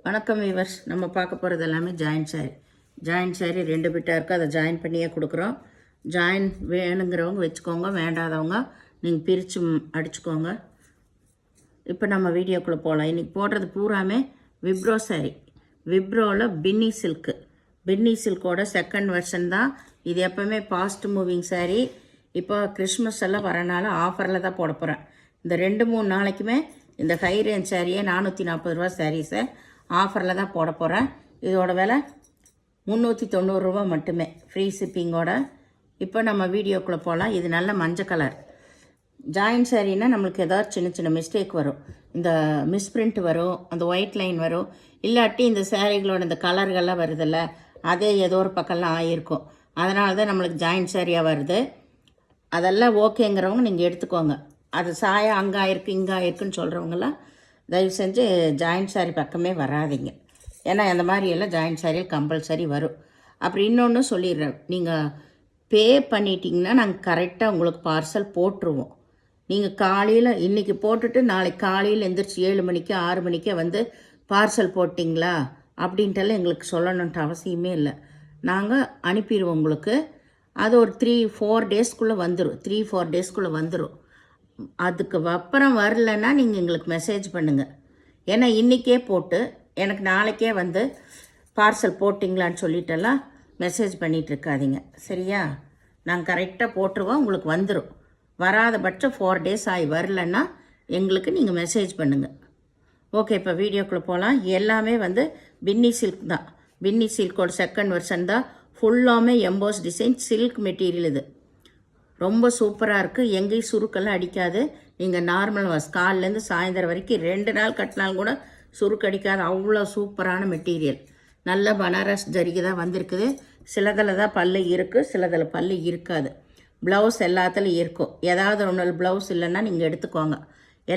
வணக்கம் வீவர்ஸ். நம்ம பார்க்க போகிறது எல்லாமே ஜாயின் சாரி 2 பிட்டாக இருக்குது. அதை ஜாயின் பண்ணியே கொடுக்குறோம். ஜாயின் வேணுங்கிறவங்க வச்சுக்கோங்க, வேண்டாதவங்க நீங்கள் பிரித்து அடிச்சுக்கோங்க. இப்போ நம்ம வீடியோக்குள்ளே போகலாம். இன்றைக்கி போடுறது பூராமே விப்ரோ சாரி. விப்ரோவில் பின்னி சில்கோட செகண்ட் வெர்ஷன் தான் இது. எப்போவுமே ஃபாஸ்ட் மூவிங் சாரி. இப்போ கிறிஸ்மஸ் எல்லாம் வரனால ஆஃபரில் தான் போட போகிறேன். இந்த 2-3 நாளைக்குமே இந்த ஹை ரேஞ்ச் சாரியை 440 ரூபா சாரீஸை ஆஃபரில் தான் போட போகிறேன். இதோட விலை 390 ரூபா மட்டுமே, ஃப்ரீ ஷிப்பிங்கோட. இப்போ நம்ம வீடியோக்குள்ளே போகலாம். இது நல்ல மஞ்சள் கலர் ஜாயின் சாரீனா நம்மளுக்கு ஏதாவது சின்ன சின்ன மிஸ்டேக் வரும். இந்த மிஸ்பிரிண்ட் வரும், அந்த ஒயிட் லைன் வரும், இல்லாட்டி இந்த சாரீகளோட இந்த கலர்கள்லாம் வருதில்ல, அதே ஏதோ ஒரு பக்கம்லாம் ஆகியிருக்கும். அதனால தான் நம்மளுக்கு ஜாயின் சாரியாக வருது. அதெல்லாம் ஓகேங்கிறவங்க நீங்கள் எடுத்துக்கோங்க. அது சாயம் அங்கே ஆயிருக்கு இங்கே ஆயிருக்குன்னு சொல்கிறவங்களாம் தயவு செஞ்சு ஜாயின் சாரி பக்கமே வராதிங்க. ஏன்னா அந்த மாதிரியெல்லாம் ஜாயின் சாரியில் கம்பல்சரி வரும். அப்புறம் இன்னொன்று சொல்லிடுறேன், நீங்கள் பே பண்ணிட்டீங்கன்னா நாங்கள் கரெக்டாக உங்களுக்கு பார்சல் போட்டுருவோம். நீங்கள் காலையில் இன்றைக்கி போட்டுட்டு நாளைக்கு காலையில் எந்திரிச்சு 7 மணிக்கு 6 மணிக்கே வந்து பார்சல் போட்டிங்களா அப்படின்ட்டுலாம் எங்களுக்கு சொல்லணுன்ட்டு அவசியமே இல்லை. நாங்கள் அனுப்பிடுவோம் உங்களுக்கு. அது ஒரு 3-4 டேஸ்க்குள்ளே வந்துடும். 3-4 டேஸ்க்குள்ளே வந்துடும். அதுக்கு அப்புறம் வரலன்னா நீங்கள் எங்களுக்கு மெசேஜ் பண்ணுங்கள். ஏன்னா இன்றைக்கே போட்டு எனக்கு நாளைக்கே வந்து பார்சல் போட்டிங்களான்னு சொல்லிட்டெல்லாம் மெசேஜ் பண்ணிகிட்ருக்காதீங்க, சரியா? நாங்கள் கரெக்டாக போட்டுருவோம், உங்களுக்கு வந்துடும். வராத பட்சம் 4 டேஸ் ஆகி வரலன்னா எங்களுக்கு நீங்கள் மெசேஜ் பண்ணுங்கள். ஓகே, இப்போ வீடியோக்குள்ளே போகலாம். எல்லாமே வந்து பின்னி சில்க் தான். பின்னி சில்கோட செகண்ட் வெர்ஷன் தான். ஃபுல்லாமே எம்போஸ் டிசைன் சில்க் மெட்டீரியல். இது ரொம்ப சூப்பராக இருக்குது. எங்கேயும் சுருக்கெல்லாம் அடிக்காது. நீங்கள் நார்மல் வாஷ் காலிலேருந்து சாயந்தரம் வரைக்கும் 2 நாள் கட்டினாலும் கூட சுருக்கு அடிக்காது. அவ்வளோ சூப்பரான மெட்டீரியல். நல்ல பனாரஸ் ஜரிகை தான் வந்திருக்குது. சிலதில் தான் பல்லு இருக்குது, சிலதில் பல்லு இருக்காது. ப்ளவுஸ் எல்லாத்துலையும் இருக்கும். ஏதாவது ஒன்று ப்ளவுஸ் இல்லைன்னா நீங்கள் எடுத்துக்கோங்க.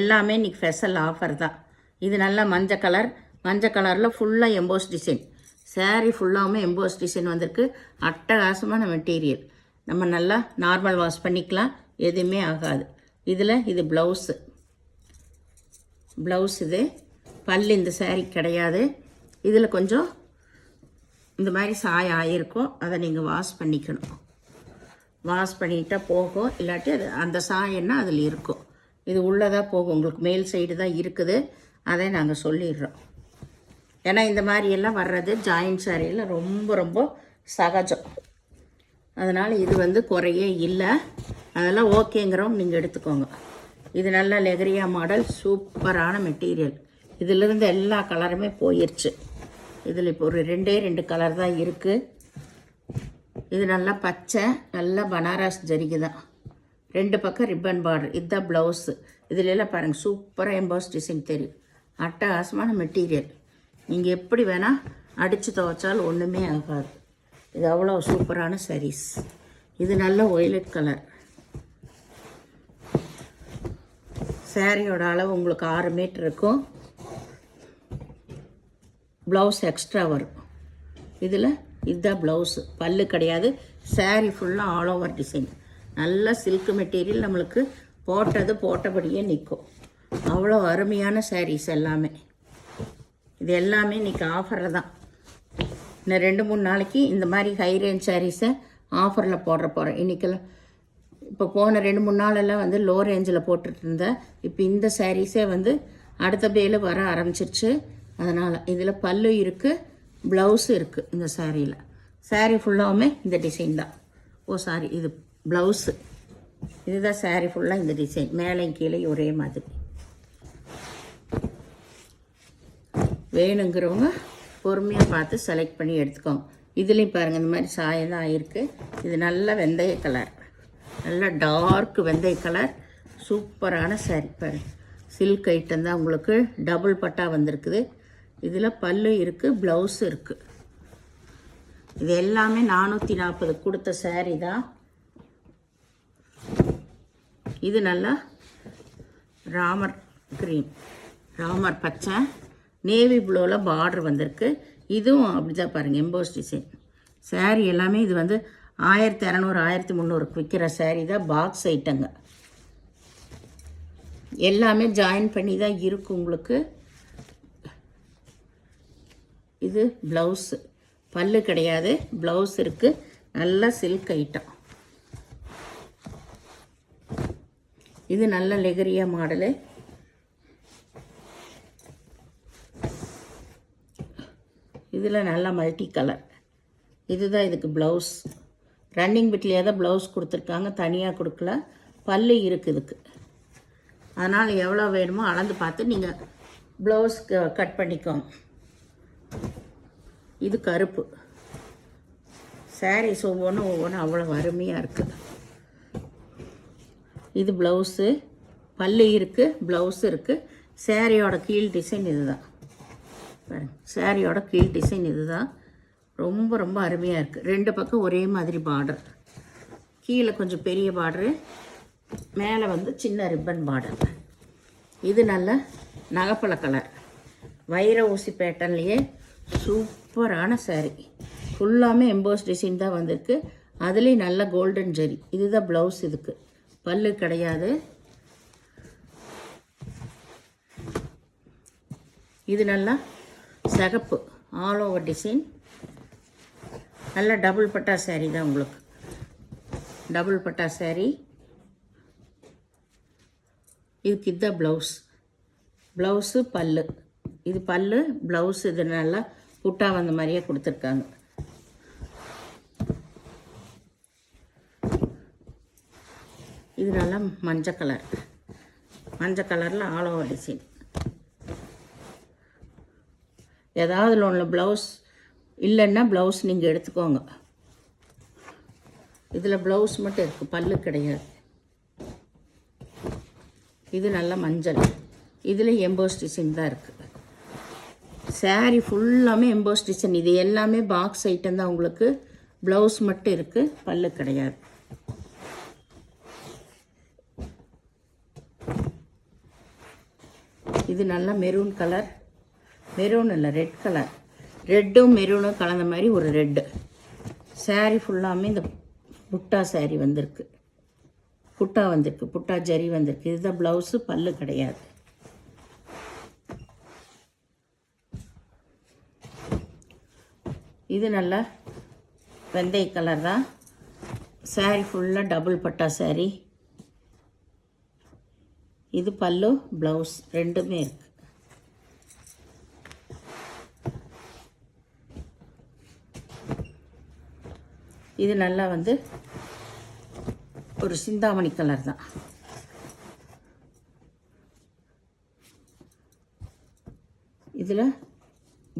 எல்லாமே இன்றைக்கி ஸ்பெஷல் ஆஃபர் தான். இது நல்லா மஞ்சள் கலரில் ஃபுல்லாக எம்போஸ் டிசைன். சாரீ ஃபுல்லாகவுமே எம்போஸ் டிசைன் வந்திருக்கு. அட்டகாசமான மெட்டீரியல். நம்ம நல்லா நார்மல் வாஷ் பண்ணிக்கலாம், எதுவுமே ஆகாது. இது ப்ளவுஸு. இது பல்லு இந்த சாரீ கிடையாது. இதில் கொஞ்சம் இந்த மாதிரி சாயம் ஆகிருக்கும். அதை நீங்கள் வாஷ் பண்ணிக்கணும். வாஷ் பண்ணிட்டால் போகும், இல்லாட்டி அது அந்த சாயம்னா அதில் இருக்கும். இது உள்ளதாக போகும், உங்களுக்கு மேல் சைடு தான் இருக்குது. அதை நாங்கள் சொல்லிடுறோம். ஏன்னா இந்த மாதிரியெல்லாம் வர்றது ஜாயின் சாரியில் ரொம்ப ரொம்ப சகஜம். அதனால் இது வந்து குறையே இல்லை. அதெல்லாம் ஓகேங்கிறவங்க நீங்கள் எடுத்துக்கோங்க. இது நல்ல லெகரியா மாடல், சூப்பரான மெட்டீரியல். இதிலிருந்து எல்லா கலருமே போயிடுச்சு. இதில் இப்போ ஒரு 2 கலர் தான் இருக்குது. இது நல்லா பச்சை, நல்லா பனாரஸ் ஜரிகை தான். 2 பக்கம் ரிப்பன் பார்டர். இதுதான் ப்ளவுஸு. இதிலெல்லாம் பாருங்கள், சூப்பராக எம்போஸ் டிசைன் தெரியும். அட்டகாசமான மெட்டீரியல். நீங்கள் எப்படி வேணால் அடித்து துவைச்சாலும் ஒன்றுமே ஆகாது. இது அவ்வளோ சூப்பரான சாரீஸ். இது நல்ல ஒய்லட் கலர். சாரியோட அளவு உங்களுக்கு 6 மீட்டர் இருக்கும். ப்ளவுஸ் எக்ஸ்ட்ரா வரும். இதுதான் ப்ளவுஸு. பல்லு கிடையாது. சாரீ ஃபுல்லாக ஆல் ஓவர் டிசைன். நல்ல சில்க் மெட்டீரியல். நம்மளுக்கு போட்டபடியே நிற்கும். அவ்வளோ அருமையான சாரீஸ் எல்லாமே. இது எல்லாமே இன்றைக்கி ஆஃபரில் தான். இன்னும் 2-3 நாளைக்கு இந்த மாதிரி ஹை ரேஞ்ச் சாரீஸை ஆஃபரில் போகிறேன். இன்றைக்கெல்லாம் இப்போ போன 2-3 நாளெல்லாம் வந்து லோ ரேஞ்சில் போட்டுட்டு இருந்தேன். இப்போ இந்த சாரீஸே வந்து அடுத்த பேல வர ஆரம்பிச்சிருச்சு. அதனால் இதில் பல்லு இருக்குது, ப்ளவுஸு இருக்குது. இந்த சாரியில் சாரீ ஃபுல்லாகவுமே இந்த டிசைன் தான். இது ப்ளவுஸு. இதுதான் சாரீ ஃபுல்லாக இந்த டிசைன். மேலேயும் கீழே ஒரே மாதிரி. வேணுங்கிறவங்க பொறுமையாக பார்த்து செலக்ட் பண்ணி எடுத்துக்கோங்க. இதுலேயும் பாருங்கள், இந்த மாதிரி சாயம் தான் ஆகிருக்கு. இது நல்ல வெந்தய கலர், நல்ல டார்க் வெந்தய கலர். சூப்பரான சாரீ பாருங்கள். சில்க் ஐட்டம் தான். உங்களுக்கு டபுள் பட்டா வந்திருக்குது. இதில் பல்லு இருக்குது, ப்ளவுஸு இருக்குது. இது எல்லாமே 440 கொடுத்த சாரீ தான். இது நல்லா ராமர் க்ரீன், ராமர் பச்சை, நேவி ப்ளூவில் பார்டர் வந்திருக்கு. இதுவும் அப்படி தான் பாருங்கள், எம்போஸ் டிசைன். சாரீ எல்லாமே இது வந்து 1200 1300 விற்கிற சாரீ தான். பாக்ஸ் ஐட்டங்க எல்லாமே ஜாயின் பண்ணி தான் இருக்கும் உங்களுக்கு. இது ப்ளவுஸு, பல்லு கிடையாது, ப்ளவுஸ் இருக்குது. நல்ல சில்க் ஐட்டம். இது நல்ல லெகரியா மாடலு. இதில் நல்ல மல்டி கலர். இதுதான் இதுக்கு ப்ளவுஸ். ரன்னிங் பிட்லேயே தான் ப்ளவுஸ் கொடுத்துருக்காங்க, தனியாக கொடுக்கல. பல்லு இருக்குது இதுக்கு. அதனால் எவ்வளோ வேணுமோ அளந்து பார்த்து நீங்கள் ப்ளவுஸ் கட் பண்ணிக்கோங்க. இது கருப்பு. சாரீஸ் ஒவ்வொன்றும் அவ்வளோ அருமையாக இருக்குது. இது ப்ளவுஸு, பல்லு இருக்குது, ப்ளவுஸ் இருக்குது. சாரியோட கீழ் டிசைன் இது தான். சாரியோட கீழ் டிசைன் இது தான். ரொம்ப ரொம்ப அருமையாக இருக்குது. 2 பக்கம் ஒரே மாதிரி பார்டர். கீழே கொஞ்சம் பெரிய பார்டரு, மேலே வந்து சின்ன ரிப்பன் பார்டர். இது நல்ல நகைப்பழ கலர், வைர ஊசி பேட்டர்ன்லேயே சூப்பரான சாரீ. ஃபுல்லாமே எம்போஸ் டிசைன் தான் வந்திருக்கு. அதுலேயும் நல்ல கோல்டன் ஜெரி. இதுதான் ப்ளவுஸ். இதுக்கு பல்லு கிடையாது. இது நல்லா சிகப்பு ஆல் ஓவர் டிசைன். நல்ல டபுள் பட்டா சாரீ தான் உங்களுக்கு. டபுள் பட்டா சாரீ. இதுக்கு இதுதான் ப்ளவுஸ். ப்ளவுஸு பல்லு. இது பல்லு, ப்ளவுஸ். இது நல்லா புட்டா வந்த மாதிரியே கொடுத்துருக்காங்க. இது நல்லா மஞ்சள் கலர். மஞ்சள் கலரில் ஆல் ஓவர் டிசைன். ஏதாவது ஒன்று ப்ளவுஸ் இல்லைன்னா ப்ளவுஸ் நீங்கள் எடுத்துக்கோங்க. இதில் ப்ளவுஸ் மட்டும் இருக்குது, பல்லு கிடையாது. இது நல்ல மஞ்சள். இதில் எம்போஸ் டிசைன் தான் இருக்குது. சாரீ ஃபுல்லாமே எம்போஸ் டிசைன். இது எல்லாமே பாக்ஸ் ஐட்டம் தான் உங்களுக்கு. ப்ளவுஸ் மட்டும் இருக்குது, பல்லு கிடையாது. இது நல்ல மெரூன் கலர். மெரூன் இல்லை, ரெட் கலர். ரெட்டும் மெரூனும் கலந்த மாதிரி ஒரு ரெட்டு. சாரீ ஃபுல்லாமே இந்த புட்டா சாரீ வந்திருக்கு. புட்டா வந்திருக்கு, புட்டா ஜரி வந்திருக்கு. இதுதான் ப்ளவுஸு, பல்லு கிடையாது. இது நல்லா வெந்தய கலர் தான். சாரீ ஃபுல்லாக டபுள் பட்டா சாரீ. இது பல்லு, ப்ளவுஸ் ரெண்டுமே இருக்குது. இது நல்லா வந்து ஒரு சிந்தாமணி கலர் தான். இதில்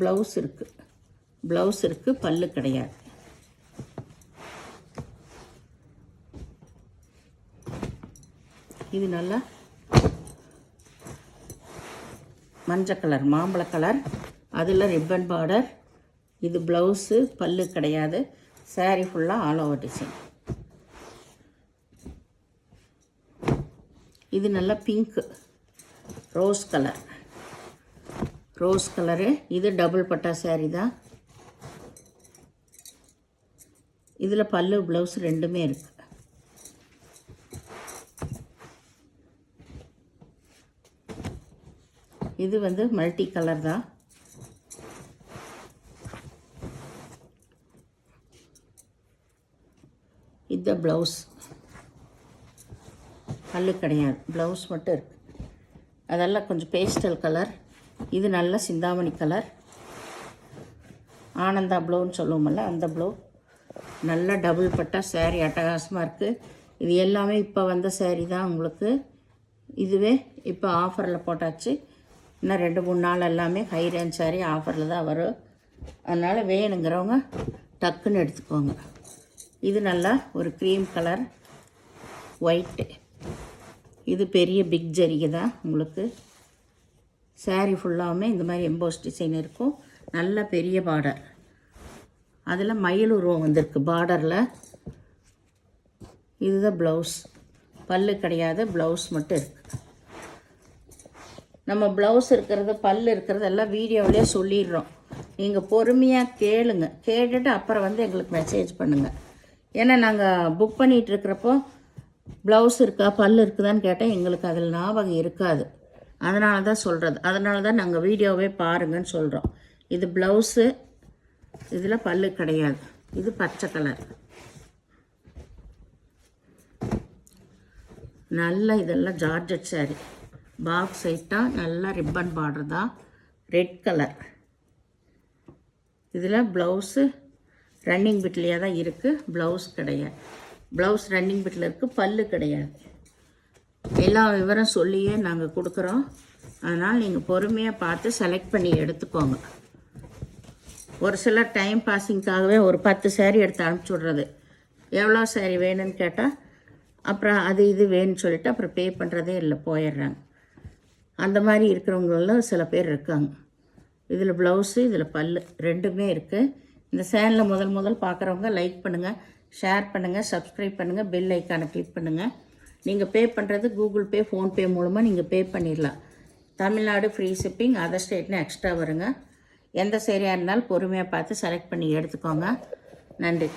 ப்ளவுஸ் இருக்குது. ப்ளவுஸ் இருக்குது, பல்லு கிடையாது. இது நல்லா மஞ்சள் கலர், மாம்பழ கலர். அதில் ரிப்பன் பார்டர். இது ப்ளவுஸு, பல்லு கிடையாது. சாரீ ஃபுல்லாக ஆல் ஓவர் டிசைன். இது நல்லா pink, rose colour. Rose colour. இது டபுள் பட்டா சாரீ தான். இதில் பல்லு, ப்ளவுஸ் ரெண்டுமே இருக்குது. இது வந்து மல்டி கலர் தான். இது ப்ளவுஸ், பல்லு கிடையாது, ப்ளவுஸ் மட்டும் இருக்குது. அதெல்லாம் கொஞ்சம் பேஸ்டல் கலர். இது நல்ல சிந்தாமணி கலர். ஆனந்தா ப்ளவுன்னு சொல்லுவோம்ல, அந்த ப்ளவு. நல்ல டபுள் பட்டா சாரீ அட்டகாசமாக இருக்குது. இது எல்லாமே இப்போ வந்த சாரீ தான் உங்களுக்கு. இதுவே இப்போ ஆஃபரில் போட்டாச்சு. இன்னும் 2-3 நாள் எல்லாமே ஹை ரேஞ்ச் சாரீ ஆஃபரில் தான் வரும். அதனால் வேணுங்கிறவங்க டக்குன்னு எடுத்துக்கோங்க. இது நல்லா ஒரு க்ரீம் கலர், ஒயிட்டு. இது பெரிய பிக் ஜரிகை தான் உங்களுக்கு. சாரீ ஃபுல்லாமே இந்த மாதிரி எம்போஸ் டிசைன் இருக்கும். நல்ல பெரிய பார்டர். அதில் மயில் உருவம் வந்திருக்கு பார்டரில். இதுதான் ப்ளவுஸ். பல்லு கிடையாது, ப்ளவுஸ் மட்டும் இருக்குது. நம்ம ப்ளவுஸ் இருக்கிறது, பல்லு இருக்கிறது எல்லாம் வீடியோவிலே சொல்லிடுறோம். நீங்கள் பொறுமையாக கேளுங்க. கேட்டுட்டு அப்புறம் வந்து எங்களுக்கு மெசேஜ் பண்ணுங்கள். ஏன்னா நாங்கள் புக் பண்ணிகிட்ருக்கிறப்போ ப்ளவுஸ் இருக்கா, பல்லு இருக்குதான்னு கேட்டால் எங்களுக்கு அதில் ஞாபகம் இருக்காது. அதனால தான் சொல்கிறது. அதனால தான் நாங்கள் வீடியோவே பாருங்கன்னு சொல்கிறோம். இது ப்ளவுஸு, இதில் பல்லு கிடையாது. இது பச்சை கலர். நல்லா இதெல்லாம் ஜார்ஜெட் சாரி, பாக்ஸ் ஐட்டாக நல்லா ரிப்பன் பார்டர் தான், ரெட் கலர். இதில் ப்ளவுஸு ரன்னிங் பிட்லேயே தான் இருக்குது, ப்ளவுஸ் கிடையாது. ப்ளவுஸ் ரன்னிங் பிட்டில் இருக்குது, பல்லு கிடையாது. எல்லா விவரம் சொல்லியே நாங்கள் கொடுக்குறோம். அதனால் நீங்கள் பொறுமையாக பார்த்து செலக்ட் பண்ணி எடுத்துக்கோங்க. ஒரு சிலர் டைம் பாஸிங்காகவே ஒரு 10 சேரீ எடுத்து அனுப்பிச்சி விட்றது, எவ்வளோ சேரீ வேணும்னு கேட்டால் அப்புறம் அது இது வேணும்னு சொல்லிவிட்டு அப்புறம் பே பண்ணுறதே இல்லை, போயிடுறாங்க. அந்த மாதிரி இருக்கிறவங்களெல்லாம் சில பேர் இருக்காங்க. இதில் ப்ளவுஸு, இதில் பல்லு ரெண்டுமே இருக்குது. இந்த சேனலை முதல் பார்க்குறவங்க லைக் பண்ணுங்கள், ஷேர் பண்ணுங்கள், சப்ஸ்கிரைப் பண்ணுங்கள், பெல் ஐக்கானை கிளிக் பண்ணுங்கள். நீங்கள் பே பண்ணுறது கூகுள் பே, ஃபோன்பே மூலமாக நீங்கள் பே பண்ணிடலாம். தமிழ்நாடு ஃப்ரீ ஷிப்பிங், அதர் ஸ்டேட்னு எக்ஸ்ட்ரா வருங்க. எந்த சேரீயாக இருந்தாலும் பொறுமையாக பார்த்து செலக்ட் பண்ணி எடுத்துக்கோங்க. நன்றி.